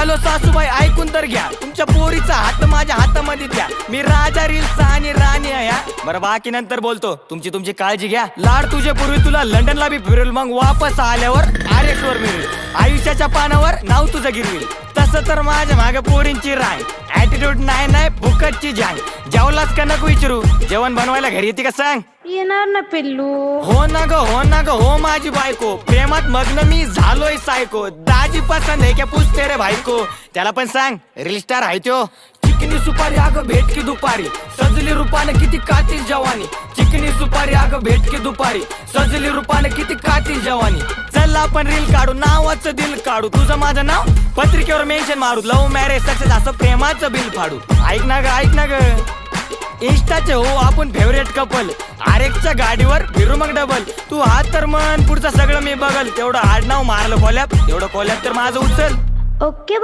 Hello सासूबाई, ऐकून तर घ्या, तुमच्या पोरीचा हात माझ्या हातामध्ये द्या. मी राजा रील्सचा आणि राणी आहे हा. बरं बाकी नंतर बोलतो, तुमची काळजी घ्या. लाड तुझे पूर्वी तुला लंडनला बी फिरल, मग वापस आल्यावर RX वर मिळेल. आयुष्याच्या पानावर नाव तुझं गिरविल. तसं तर माझ्या मागे पोरींची राय. ऍटिट्यूड नाही फुकटची जाय. जेवलास का नको विचारू, जेवण बनवायला घरी येते का सांग? येणार ना पिल्लू. हो ना ग हो माझी बायको. प्रेमात मग्न मी झालोय सायको. दाजी पसंद आहे क्या पूछते रे भाईको. त्याला पण सांग रील स्टार आहे त्यो. चिकनी सुपारी अगं भेट की दुपारी, सजली रूपाने किती कातील जवानी. चिकनी सुपारी अगं भेट की दुपारी, सजली रूपाने किती कातील जवानी. चल आपण रील काढू, नावाचं दिल काढू. तुझं माझं नाव पत्रिकेवर मेन्शन मारू. लव्ह मॅरेज सक्सेस असं प्रेमाचं बिल फाडू. ऐक ना ग इंस्टाचे हो आपण फेवरेट कपल. RX च्या गाडीवर फिरू मग डबल. तू हात तर मन, पुढचं सगळं मी बघल. तेवढं आडनाव मारलं कोल्याप, तेवढं कोल्याप तर माझं उचल. ओके